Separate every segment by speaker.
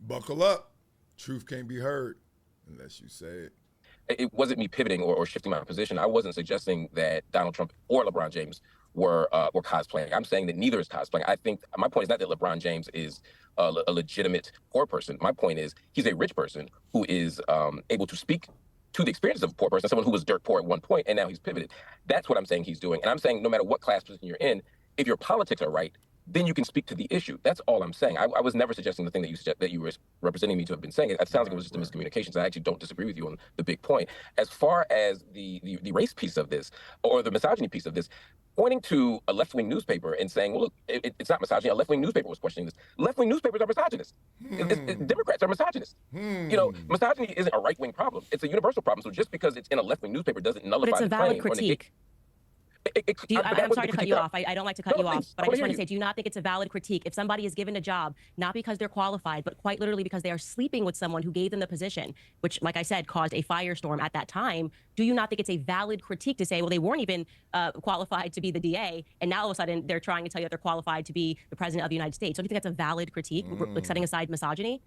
Speaker 1: Buckle up. Truth can't be heard unless you say it.
Speaker 2: It wasn't me pivoting or shifting my position. I wasn't suggesting that Donald Trump or LeBron James were cosplaying. I'm saying that neither is cosplaying. I think my point is not that LeBron James is a legitimate poor person. My point is he's a rich person who is able to speak to the experience of a poor person, someone who was dirt poor at one point, and now he's pivoted. That's what I'm saying he's doing. And I'm saying no matter what class position you're in, if your politics are right, then you can speak to the issue. That's all I'm saying. I was never suggesting the thing that you were representing me to have been saying. It sounds like it was just a miscommunication. So I actually don't disagree with you on the big point. As far as the race piece of this, or the misogyny piece of this, pointing to a left-wing newspaper and saying, well, look, it's not misogyny. A left-wing newspaper was questioning this. Left-wing newspapers are misogynist. Democrats are misogynist. You know, misogyny isn't a right-wing problem. It's a universal problem. So just because it's in a left-wing newspaper doesn't nullify
Speaker 3: the claim. But it's a valid critique. I'm sorry to cut you off. I don't like to cut you off, but I just want to say, do you not think it's a valid critique if somebody is given a job, not because they're qualified, but quite literally because they are sleeping with someone who gave them the position, which, like I said, caused a firestorm at that time? Do you not think it's a valid critique to say, well, they weren't even qualified to be the DA, and now all of a sudden they're trying to tell you that they're qualified to be the president of the United States? So do you think that's a valid critique, like setting aside misogyny?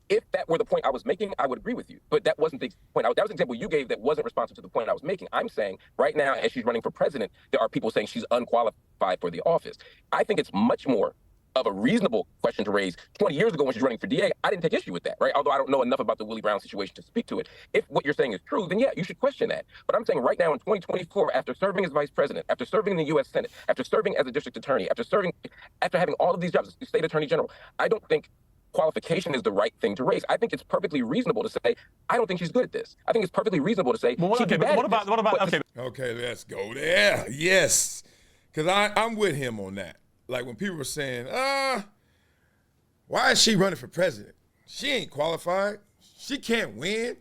Speaker 2: If that were the point I was making, I would agree with you. But that wasn't the point. That was an example you gave that wasn't responsive to the point I was making. I'm saying right now, as she's running for president, there are people saying she's unqualified for the office. I think it's much more of a reasonable question to raise. 20 years ago when she's running for DA, I didn't take issue with that, right? Although I don't know enough about the Willie Brown situation to speak to it. If what you're saying is true, then yeah, you should question that. But I'm saying right now in 2024, after serving as vice president, after serving in the U.S. Senate, after serving as a district attorney, after having all of these jobs as state attorney general, I don't think qualification is the right thing to raise. I think it's perfectly reasonable to say, I don't think she's good at this. I think it's perfectly reasonable to say,
Speaker 1: Okay, let's go there. Yes. Because I'm with him on that. Like when people are saying, why is she running for president? She ain't qualified. She can't win.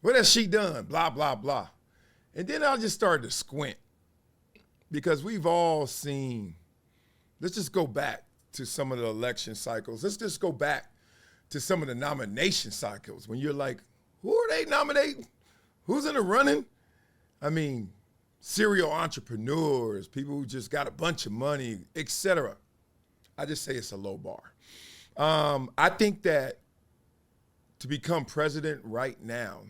Speaker 1: What has she done? Blah, blah, blah. And then I just started to squint because we've all seen, let's just go back to some of the election cycles. Let's just go back to some of the nomination cycles when you're like, who are they nominating? Who's in the running? I mean, serial entrepreneurs, people who just got a bunch of money, etc. I just say it's a low bar. I think that to become president right now,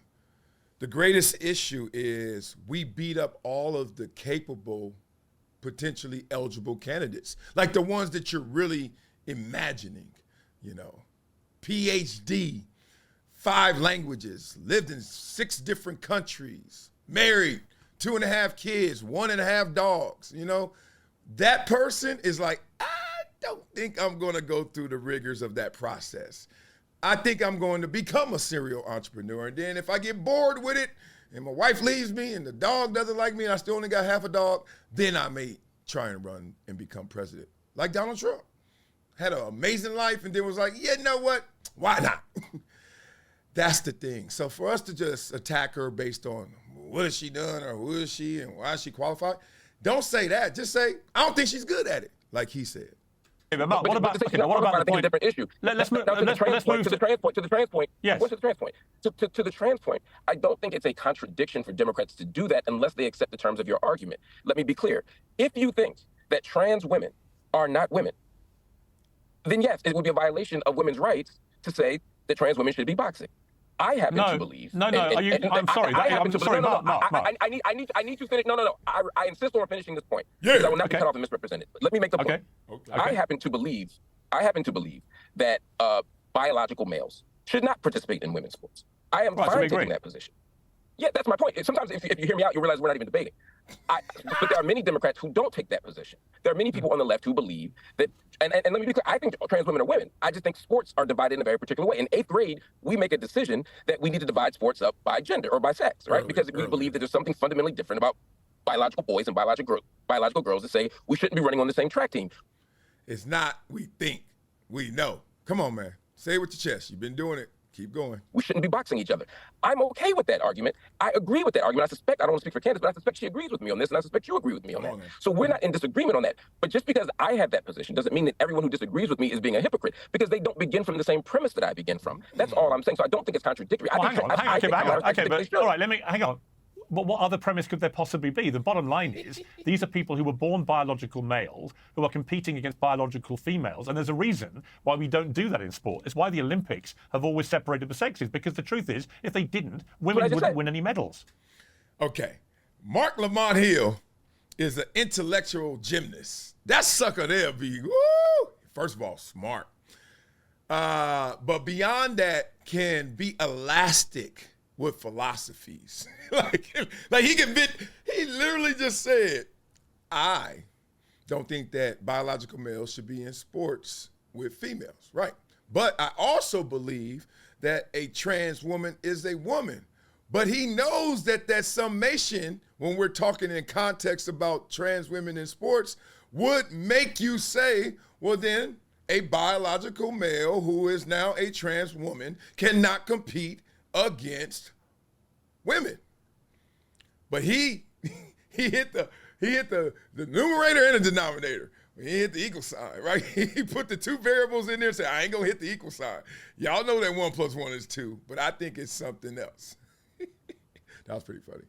Speaker 1: the greatest issue is we beat up all of the capable, potentially eligible candidates, like the ones that you're really imagining, you know, PhD, 5 languages, lived in 6 different countries, married, 2.5 kids, 1.5 dogs, you know, that person is like, I don't think I'm going to go through the rigors of that process. I think I'm going to become a serial entrepreneur. And then if I get bored with it, and my wife leaves me and the dog doesn't like me and I still only got half a dog, then I may try and run and become president. Like Donald Trump. Had an amazing life and then was like, yeah, you know what? Why not? That's the thing. So for us to just attack her based on what has she done or who is she and why is she qualified, don't say that. Just say, I don't think she's good at it, like he said.
Speaker 2: What about the point? A different issue.
Speaker 4: Let's move
Speaker 2: to the trans point. To the trans point.
Speaker 4: Yes.
Speaker 2: What's the trans point? To the trans point. I don't think it's a contradiction for Democrats to do that unless they accept the terms of your argument. Let me be clear. If you think that trans women are not women, then yes, it would be a violation of women's rights to say that trans women should be boxing. I happen to believe.
Speaker 4: I'm sorry. Mark.
Speaker 2: I need to finish. No. I insist on finishing this point.
Speaker 1: Yeah.
Speaker 2: Because I will not be cut off and misrepresented. But let me make the point.
Speaker 4: Okay.
Speaker 2: I happen to believe that biological males should not participate in women's sports. I am fine taking that position. Yeah, that's my point. Sometimes if you hear me out, you realize we're not even debating. But there are many Democrats who don't take that position. There are many people on the left who believe that, and let me be clear, I think trans women are women. I just think sports are divided in a very particular way. In 8th grade, we make a decision that we need to divide sports up by gender or by sex, right? Because we believe that there's something fundamentally different about biological boys and biological girls that say we shouldn't be running on the same track team.
Speaker 1: It's not we think, we know. Come on, man. Say it with your chest. You've been doing it. Keep going.
Speaker 2: We shouldn't be boxing each other. I'm okay with that argument. I agree with that argument. I don't want to speak for Candace, but I suspect she agrees with me on this, and I suspect you agree with me on that. So we're not in disagreement on that. But just because I have that position doesn't mean that everyone who disagrees with me is being a hypocrite, because they don't begin from the same premise that I begin from. That's all I'm saying. So I don't think it's contradictory.
Speaker 4: Hang on. All right, let me hang on. what other premise could there possibly be? The bottom line is these are people who were born biological males who are competing against biological females, and there's a reason why we don't do that in sport. It's why the Olympics have always separated the sexes, because the truth is, if they didn't, women wouldn't win any medals.
Speaker 1: Okay, Mark Lamont Hill is an intellectual gymnast. That sucker there be, woo! First of all, smart. But beyond that, can be elastic with philosophies. like he literally just said, I don't think that biological males should be in sports with females, right? But I also believe that a trans woman is a woman. But he knows that that summation, when we're talking in context about trans women in sports, would make you say, well, then a biological male who is now a trans woman cannot compete against women. But he hit the numerator and the denominator. He hit the equal sign, right? He put the two variables in there and said, I ain't gonna hit the equal sign. Y'all know that 1 + 1 is 2, but I think it's something else. That was pretty funny.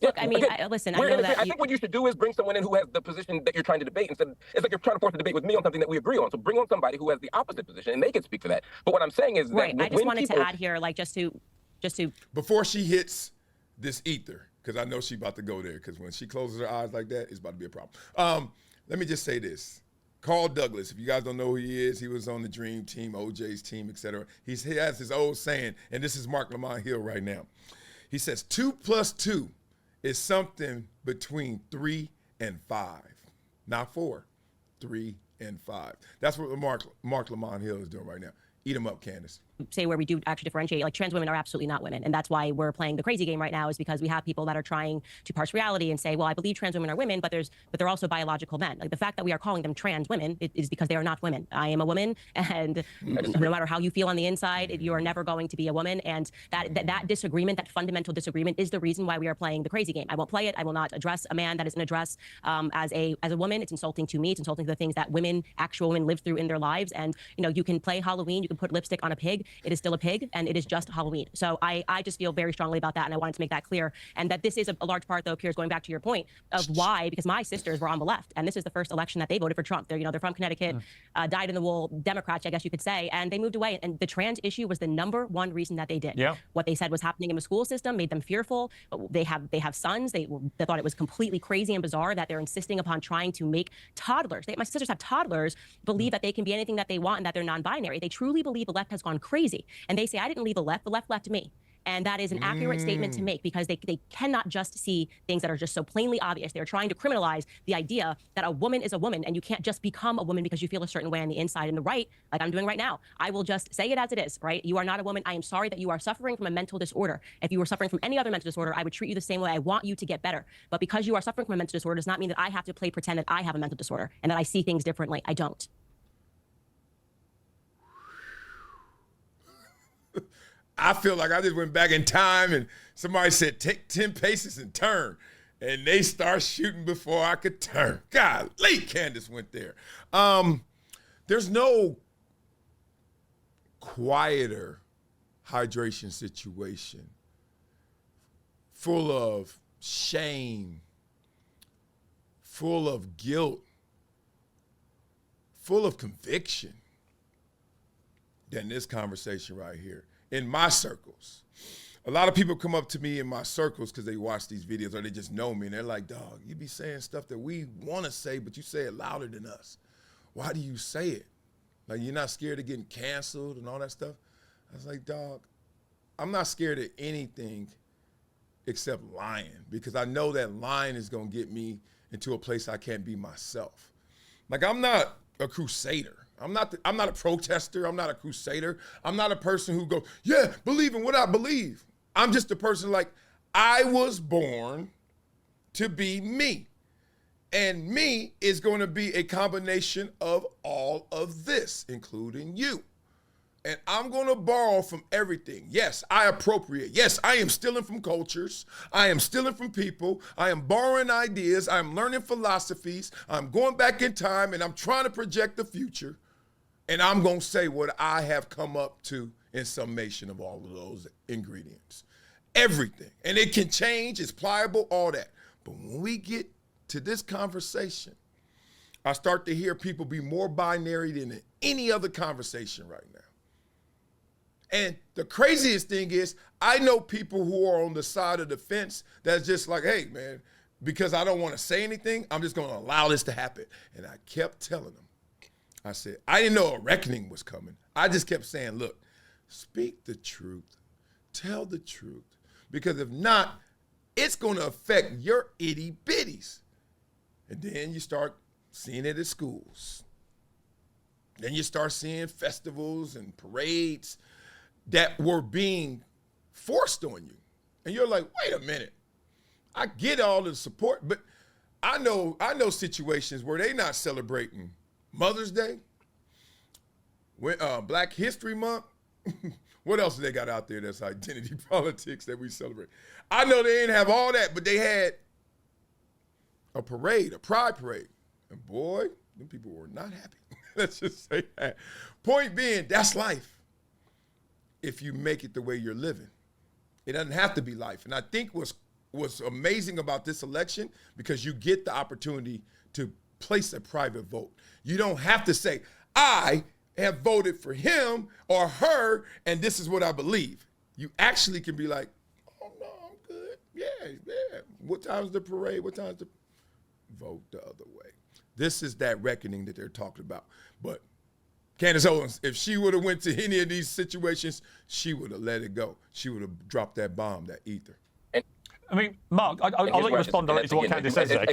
Speaker 3: Look, I mean, listen, I know that
Speaker 2: I think what you should do is bring someone in who has the position that you're trying to debate. Instead, it's like you're trying to force a debate with me on something that we agree on. So bring on somebody who has the opposite position, and they can speak for that. But what I'm saying is
Speaker 3: right.
Speaker 2: that
Speaker 3: I just wanted to add here, like, just to
Speaker 1: before she hits this ether, because I know she's about to go there, because when she closes her eyes like that, it's about to be a problem. Let me just say this. Carl Douglas, if you guys don't know who he is, he was on the Dream Team, OJ's team, etc. He has his old saying, and this is Mark Lamont Hill right now. He says 2 + 2 is something between 3 and 5, not 4, 3 and 5. That's what Mark Lamont Hill is doing right now. Eat him up, Candace.
Speaker 3: Say where we do actually differentiate, like trans women are absolutely not women. And that's why we're playing the crazy game right now, is because we have people that are trying to parse reality and say, well, I believe trans women are women, but they're also biological men. Like the fact that we are calling them trans women is because they are not women. I am a woman, and no matter how you feel on the inside, you are never going to be a woman. And that disagreement, that fundamental disagreement, is the reason why we are playing the crazy game. I won't play it. I will not address a man that isn't addressed as a woman. It's insulting to me. It's insulting to the things that actual women live through in their lives. And you can play Halloween, you can put lipstick on a pig. It is still a pig, and it is just Halloween. So I just feel very strongly about that, and I wanted to make that clear. And that this is a large part, though, Piers, going back to your point of why, because my sisters were on the left, and this is the first election that they voted for Trump. They're from Connecticut, dyed-in-the-wool Democrats, I guess you could say, and they moved away. And the trans issue was the #1 reason that they did. Yeah. What they said was happening in the school system made them fearful. They have sons. They thought it was completely crazy and bizarre that they're insisting upon trying to make toddlers. My sisters have toddlers believe that they can be anything that they want and that they're non-binary. They truly believe the left has gone crazy. And they say, I didn't leave the left left me. And that is an accurate statement to make, because they cannot just see things that are just so plainly obvious. They're trying to criminalize the idea that a woman is a woman, and you can't just become a woman because you feel a certain way on the inside. And the right, like I'm doing right now, I will just say it as it is, right? You are not a woman. I am sorry that you are suffering from a mental disorder. If you were suffering from any other mental disorder, I would treat you the same way. I want you to get better. But because you are suffering from a mental disorder does not mean that I have to pretend that I have a mental disorder and that I see things differently. I don't.
Speaker 1: I feel like I just went back in time and somebody said, take 10 paces and turn. And they start shooting before I could turn. Golly, Candace went there. There's no quieter hydration situation full of shame, full of guilt, full of conviction than this conversation right here. In my circles, a lot of people come up to me in my circles because they watch these videos or they just know me, and they're like, dog, you be saying stuff that we want to say, but you say it louder than us. Why do you say it? Like, you're not scared of getting canceled and all that stuff? I was like, dog, I'm not scared of anything except lying, because I know that lying is going to get me into a place I can't be myself. Like, I'm not a crusader. I'm not a protester. I'm not a crusader. I'm not a person who goes, yeah, believe in what I believe. I'm just a person like, I was born to be me. And me is going to be a combination of all of this, including you. And I'm going to borrow from everything. Yes, I appropriate. Yes, I am stealing from cultures. I am stealing from people. I am borrowing ideas. I'm learning philosophies. I'm going back in time, and I'm trying to project the future. And I'm going to say what I have come up to in summation of all of those ingredients. everything. And it can change, it's pliable, all that. But when we get to this conversation, I start to hear people be more binary than in any other conversation right now. And the craziest thing is, I know people who are on the side of the fence that's just like, hey, man, because I don't want to say anything, I'm just going to allow this to happen. And I kept telling them, I said, I didn't know a reckoning was coming. I just kept saying, look, speak the truth, tell the truth, because if not, it's going to affect your itty bitties. And then you start seeing it at schools. Then you start seeing festivals and parades that were being forced on you. And you're like, wait a minute. I get all the support, but I know situations where they're not celebrating Mother's Day, Black History Month. What else they got out there that's identity politics that we celebrate? I know they didn't have all that, but they had a parade, a pride parade. And boy, them people were not happy. Let's just say that. Point being, that's life. If you make it the way you're living, it doesn't have to be life. And I think what's amazing about this election, because you get the opportunity to place a private vote. You don't have to say, I have voted for him or her, and this is what I believe. You actually can be like, oh, no, I'm good. Yeah. What time's the parade? What time's the vote the other way? This is that reckoning that they're talking about. But Candace Owens, if she would have went to any of these situations, she would have let it go. She would have dropped that bomb, that ether.
Speaker 4: I mean, Mark, I'll let you respond directly to what Candace says there.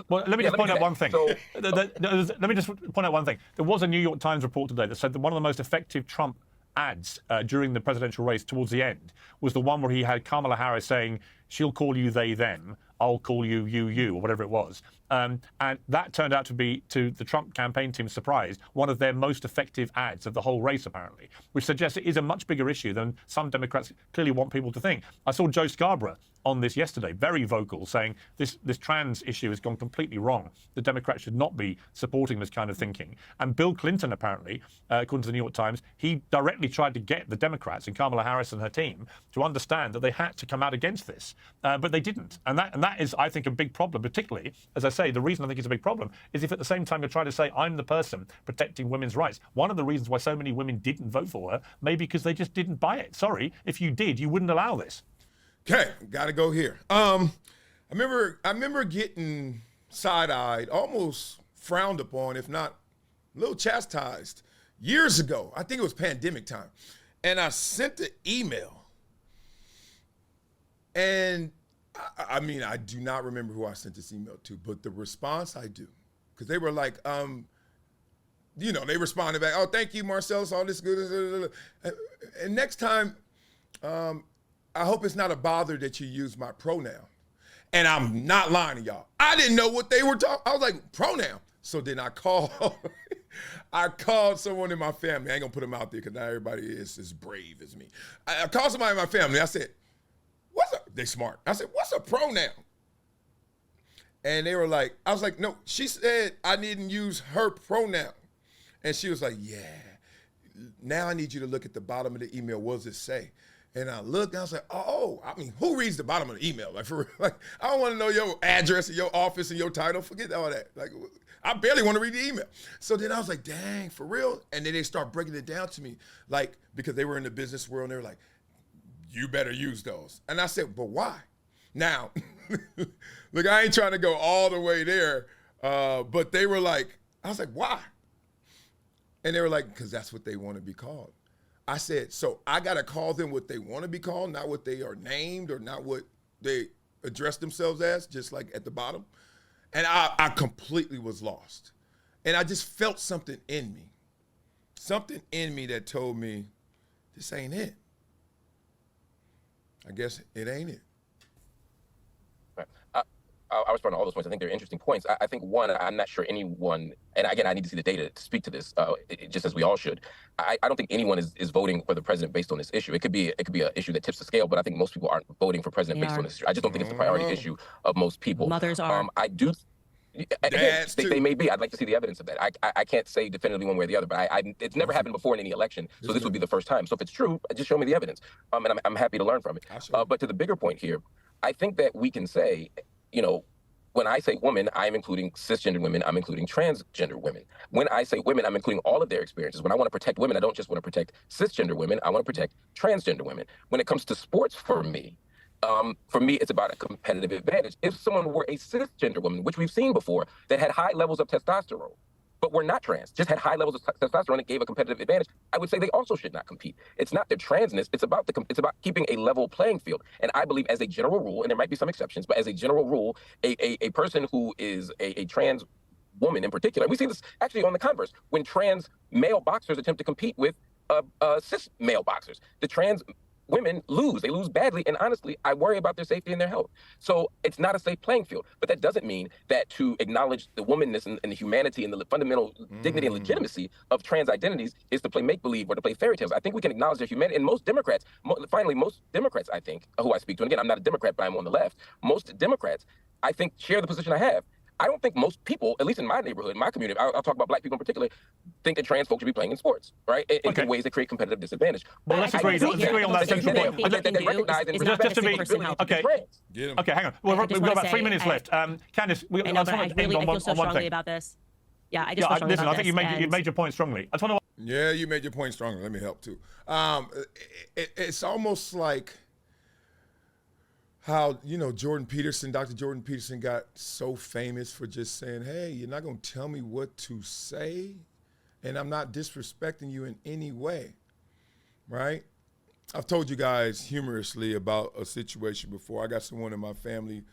Speaker 4: Well, let me just point out one thing. Let me just point out one thing. There was a New York Times report today that said that one of the most effective Trump ads during the presidential race towards the end was the one where he had Kamala Harris saying, she'll call you they, them, I'll call you, you, or whatever it was. And that turned out to be, to the Trump campaign team's surprise, one of their most effective ads of the whole race, apparently, which suggests it is a much bigger issue than some Democrats clearly want people to think. I saw Joe Scarborough on this yesterday, very vocal, saying this trans issue has gone completely wrong. The Democrats should not be supporting this kind of thinking. And Bill Clinton, apparently, according to the New York Times, he directly tried to get the Democrats and Kamala Harris and her team to understand that they had to come out against this, but they didn't. And that is, I think, a big problem, particularly, as I say, the reason I think it's a big problem is if at the same time you're trying to say, I'm the person protecting women's rights. One of the reasons why so many women didn't vote for her, maybe because they just didn't buy it. Sorry, if you did, you wouldn't allow this.
Speaker 1: Okay, gotta go here. I remember getting side-eyed, almost frowned upon, if not a little chastised, years ago. I think it was pandemic time. And I sent the email. And I mean, I do not remember who I sent this email to, but the response I do. Because they were like, they responded back, oh, thank you, Marcellus, all this good. And next time, I hope it's not a bother that you use my pronoun. And I'm not lying to y'all. I didn't know what they were talking. I was like, pronoun. So then I called someone in my family. I ain't gonna put them out there because not everybody is as brave as me. I called somebody in my family. I said, they smart. I said, what's a pronoun? And they were like, I was like, no, she said I didn't use her pronoun. And she was like, yeah. Now I need you to look at the bottom of the email. What does it say? And I looked, and I was like, oh, I mean, who reads the bottom of the email? Like, for real, like, I don't want to know your address and your office and your title. Forget all that. Like, I barely want to read the email. So then I was like, dang, for real? And then they start breaking it down to me, like, because they were in the business world, and they were like, you better use those. And I said, but why? Now, look, I ain't trying to go all the way there, but they were like, I was like, why? And they were like, because that's what they want to be called. I said, so I got to call them what they want to be called, not what they are named or not what they address themselves as, just like at the bottom. And I completely was lost. And I just felt something in me that told me, this ain't it. I guess it ain't it.
Speaker 2: I'll respond to all those points. I think they're interesting points. I think, one, I'm not sure anyone, and again, I need to see the data to speak to this, just as we all should. I don't think anyone is voting for the president based on this issue. It could be an issue that tips the scale, but I think most people aren't voting for president based on this issue. I just don't think it's the priority issue of most people.
Speaker 3: Mothers are.
Speaker 2: Again,
Speaker 1: Dads too.
Speaker 2: they may be. I'd like to see the evidence of that. I can't say definitively one way or the other, but it's never happened before in any election, so this would be the first time. So if it's true, just show me the evidence, and I'm happy to learn from it. But to the bigger point here, I think that we can say, when I say woman, I'm including cisgender women, I'm including transgender women. When I say women, I'm including all of their experiences. When I want to protect women, I don't just want to protect cisgender women, I want to protect transgender women. When it comes to sports, for me, it's about a competitive advantage. If someone were a cisgender woman, which we've seen before, that had high levels of testosterone, but were not trans, just had high levels of testosterone and gave a competitive advantage, I would say they also should not compete. It's not their transness, it's about keeping a level playing field. And I believe as a general rule, and there might be some exceptions, but as a general rule, a person who is a trans woman in particular, we see this actually on the converse, when trans male boxers attempt to compete with cis male boxers. The trans women lose. They lose badly, and honestly, I worry about their safety and their health. So it's not a safe playing field. But that doesn't mean that to acknowledge the womanness and the humanity and the fundamental dignity and legitimacy of trans identities is to play make-believe or to play fairy tales. I think we can acknowledge their humanity. And most Democrats, most Democrats, I think, who I speak to, and again, I'm not a Democrat, but I'm on the left, most Democrats, I think, share the position I have. I don't think most people, at least in my neighborhood, my community, I'll talk about black people in particular, think that trans folks should be playing in sports, right? In ways that create competitive disadvantage.
Speaker 4: Well, let's agree on that central point. Okay, hang on. We've got about 3 minutes left. Candace, I just want to end on one
Speaker 3: so strongly
Speaker 4: thing.
Speaker 3: about this. Yeah, I just feel strongly
Speaker 4: listen,
Speaker 3: about
Speaker 4: I think you made your point strongly. I just want to.
Speaker 1: Yeah, you made your point stronger. Let me help too. It's almost like how, Jordan Peterson, Dr. Jordan Peterson got so famous for just saying, hey, you're not going to tell me what to say, and I'm not disrespecting you in any way, right? I've told you guys humorously about a situation before. I got someone in my family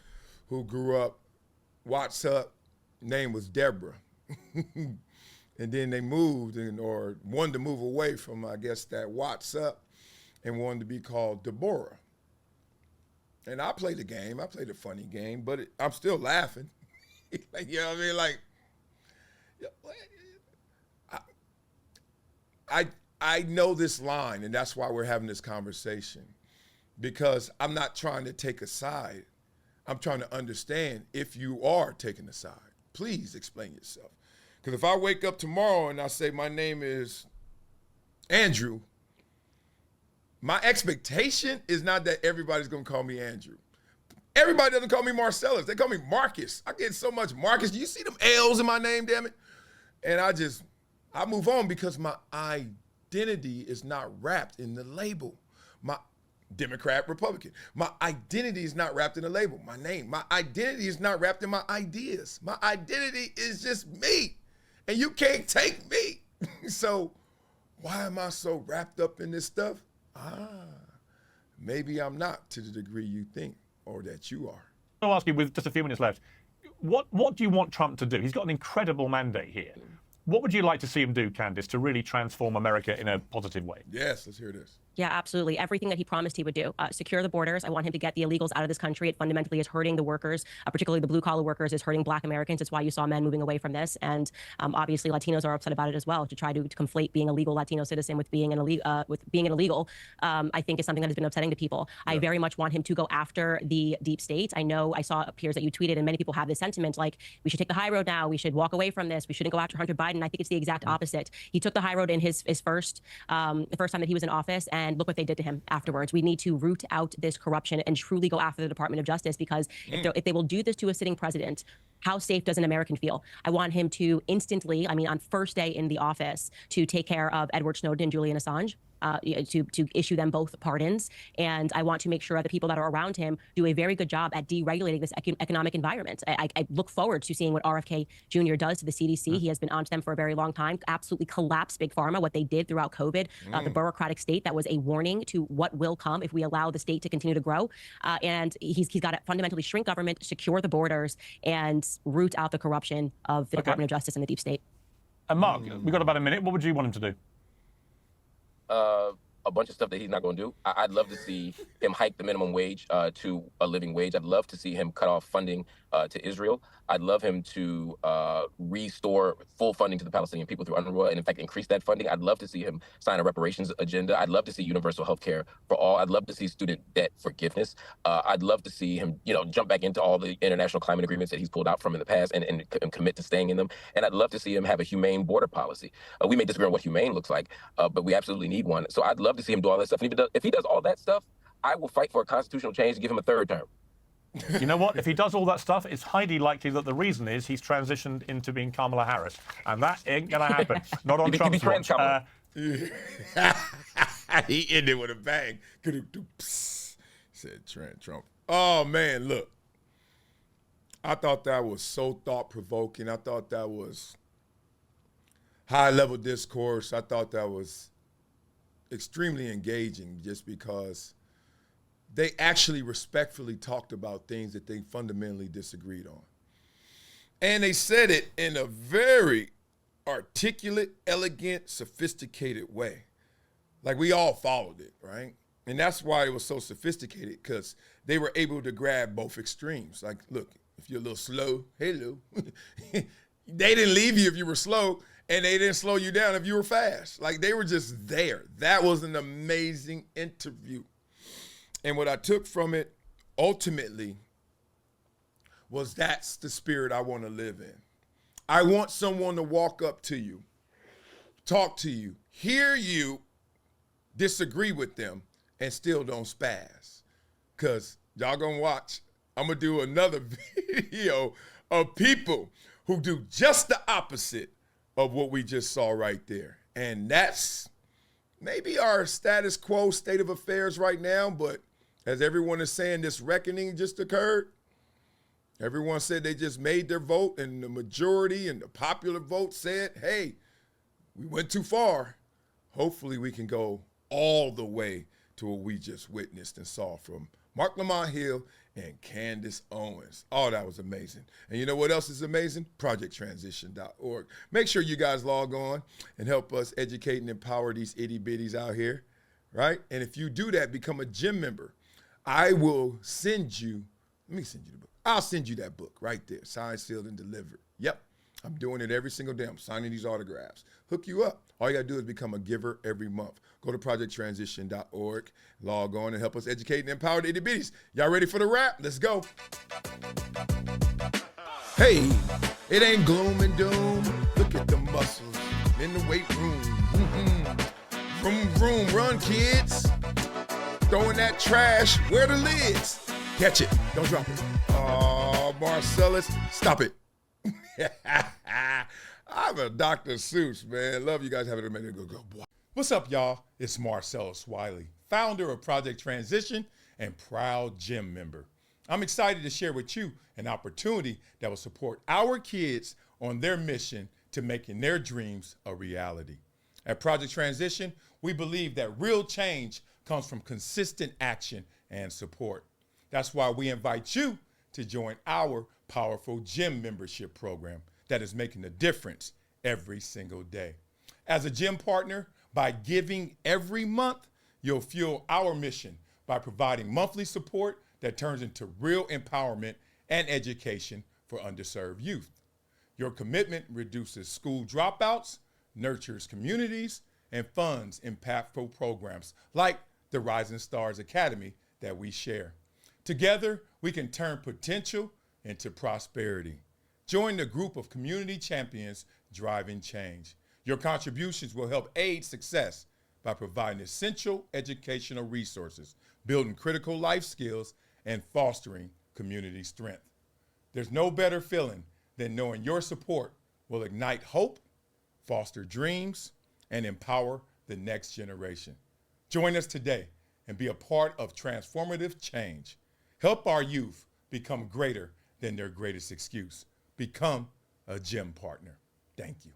Speaker 1: who grew up, name was Deborah. And then they moved or wanted to move away from, I guess, that WhatsApp and wanted to be called Deborah. And I played the game. I played a funny game, but I'm still laughing. Like, you know what I mean? Like, I know this line, and that's why we're having this conversation, because I'm not trying to take a side. I'm trying to understand if you are taking a side. Please explain yourself. Because if I wake up tomorrow and I say my name is Andrew, my expectation is not that everybody's going to call me Andrew. Everybody doesn't call me Marcellus. They call me Marcus. I get so much Marcus. Do you see them L's in my name, damn it? And I move on because my identity is not wrapped in the label. My Democrat, Republican. My identity is not wrapped in a label. My name. My identity is not wrapped in my ideas. My identity is just me. And you can't take me. So why am I so wrapped up in this stuff? Maybe I'm not to the degree you think or that you are.
Speaker 4: I'll ask you with just a few minutes left. What do you want Trump to do? He's got an incredible mandate here. What would you like to see him do, Candace, to really transform America in a positive way?
Speaker 1: Yes, let's hear this.
Speaker 3: Yeah, absolutely. Everything that he promised he would do. Secure the borders. I want him to get the illegals out of this country. It fundamentally is hurting the workers, particularly the blue-collar workers. It's hurting Black Americans. It's why you saw men moving away from this. And obviously, Latinos are upset about it as well. To try to conflate being a legal Latino citizen with being an illegal, I think is something that has been upsetting to people. Yeah. I very much want him to go after the deep state. I know I saw peers that you tweeted, and many people have this sentiment like, we should take the high road now. We should walk away from this. We shouldn't go after Hunter Biden. I think it's the exact opposite. He took the high road in his first time that he was in office, and look what they did to him afterwards. We need to root out this corruption and truly go after the Department of Justice, because if they will do this to a sitting president, how safe does an American feel? I want him to instantly, on first day in the office, to take care of Edward Snowden and Julian Assange, to issue them both pardons. And I want to make sure that the people that are around him do a very good job at deregulating this economic environment. I look forward to seeing what RFK Jr. does to the CDC. He has been onto them for a very long time, absolutely collapsed Big Pharma, what they did throughout COVID, the bureaucratic state that was a warning to what will come if we allow the state to continue to grow. And he's got to fundamentally shrink government, secure the borders, and root out the corruption of the Department of Justice and the deep state.
Speaker 4: And Mark, we've got about a minute. What would you want him to do?
Speaker 2: A bunch of stuff that he's not going to do. I'd love to see him hike the minimum wage to a living wage. I'd love to see him cut off funding to Israel. I'd love him to restore full funding to the Palestinian people through UNRWA, and in fact, increase that funding. I'd love to see him sign a reparations agenda. I'd love to see universal health care for all. I'd love to see student debt forgiveness. I'd love to see him, jump back into all the international climate agreements that he's pulled out from in the past and commit to staying in them. And I'd love to see him have a humane border policy. We may disagree on what humane looks like, but we absolutely need one. So I'd love to see him do all that stuff. And if he does all that stuff, I will fight for a constitutional change to give him a third term.
Speaker 4: You know what? If he does all that stuff, it's highly likely that the reason is he's transitioned into being Kamala Harris. And that ain't going to happen. Not on Trump's watch.
Speaker 1: He ended with a bang. Said Trump. Oh, man, look. I thought that was so thought-provoking. I thought that was high-level discourse. I thought that was extremely engaging just because they actually respectfully talked about things that they fundamentally disagreed on. And they said it in a very articulate, elegant, sophisticated way. Like we all followed it, right? And that's why it was so sophisticated, because they were able to grab both extremes. Like, look, if you're a little slow, hello. They didn't leave you if you were slow, and they didn't slow you down if you were fast. Like, they were just there. That was an amazing interview. And what I took from it ultimately was that's the spirit I want to live in. I want someone to walk up to you, talk to you, hear you, disagree with them, and still don't spaz. Because y'all gonna watch, I'm gonna do another video of people who do just the opposite of what we just saw right there. And that's maybe our status quo state of affairs right now, but as everyone is saying, this reckoning just occurred. Everyone said they just made their vote, and the majority and the popular vote said, hey, we went too far. Hopefully we can go all the way to what we just witnessed and saw from Mark Lamont Hill and Candace Owens. Oh, that was amazing. And you know what else is amazing? ProjectTransition.org. Make sure you guys log on and help us educate and empower these itty-bitties out here, right? And if you do that, become a gym member. I will send you, let me send you the book. I'll send you that book right there, signed, sealed, and delivered. Yep, I'm doing it every single day. I'm signing these autographs. Hook you up. All you got to do is become a giver every month. Go to ProjectTransition.org, log on, and help us educate and empower the itty bitties. Y'all ready for the rap? Let's go. Hey, it ain't gloom and doom. Look at the muscles in the weight room. Vroom, vroom, run, kids. Throwing that trash, where the lids? Catch it, don't drop it. Oh, Marcellus, stop it. I'm a Dr. Seuss, man. Love you guys having a minute. Go, boy. What's up, y'all? It's Marcellus Wiley, founder of Project Transition and proud gym member. I'm excited to share with you an opportunity that will support our kids on their mission to making their dreams a reality. At Project Transition, we believe that real change comes from consistent action and support. That's why we invite you to join our powerful gym membership program that is making a difference every single day. As a gym partner, by giving every month, you'll fuel our mission by providing monthly support that turns into real empowerment and education for underserved youth. Your commitment reduces school dropouts, nurtures communities, and funds impactful programs like the Rising Stars Academy that we share. Together, we can turn potential into prosperity. Join the group of community champions driving change. Your contributions will help aid success by providing essential educational resources, building critical life skills, and fostering community strength. There's no better feeling than knowing your support will ignite hope, foster dreams, and empower the next generation. Join us today and be a part of transformative change. Help our youth become greater than their greatest excuse. Become a gym partner. Thank you.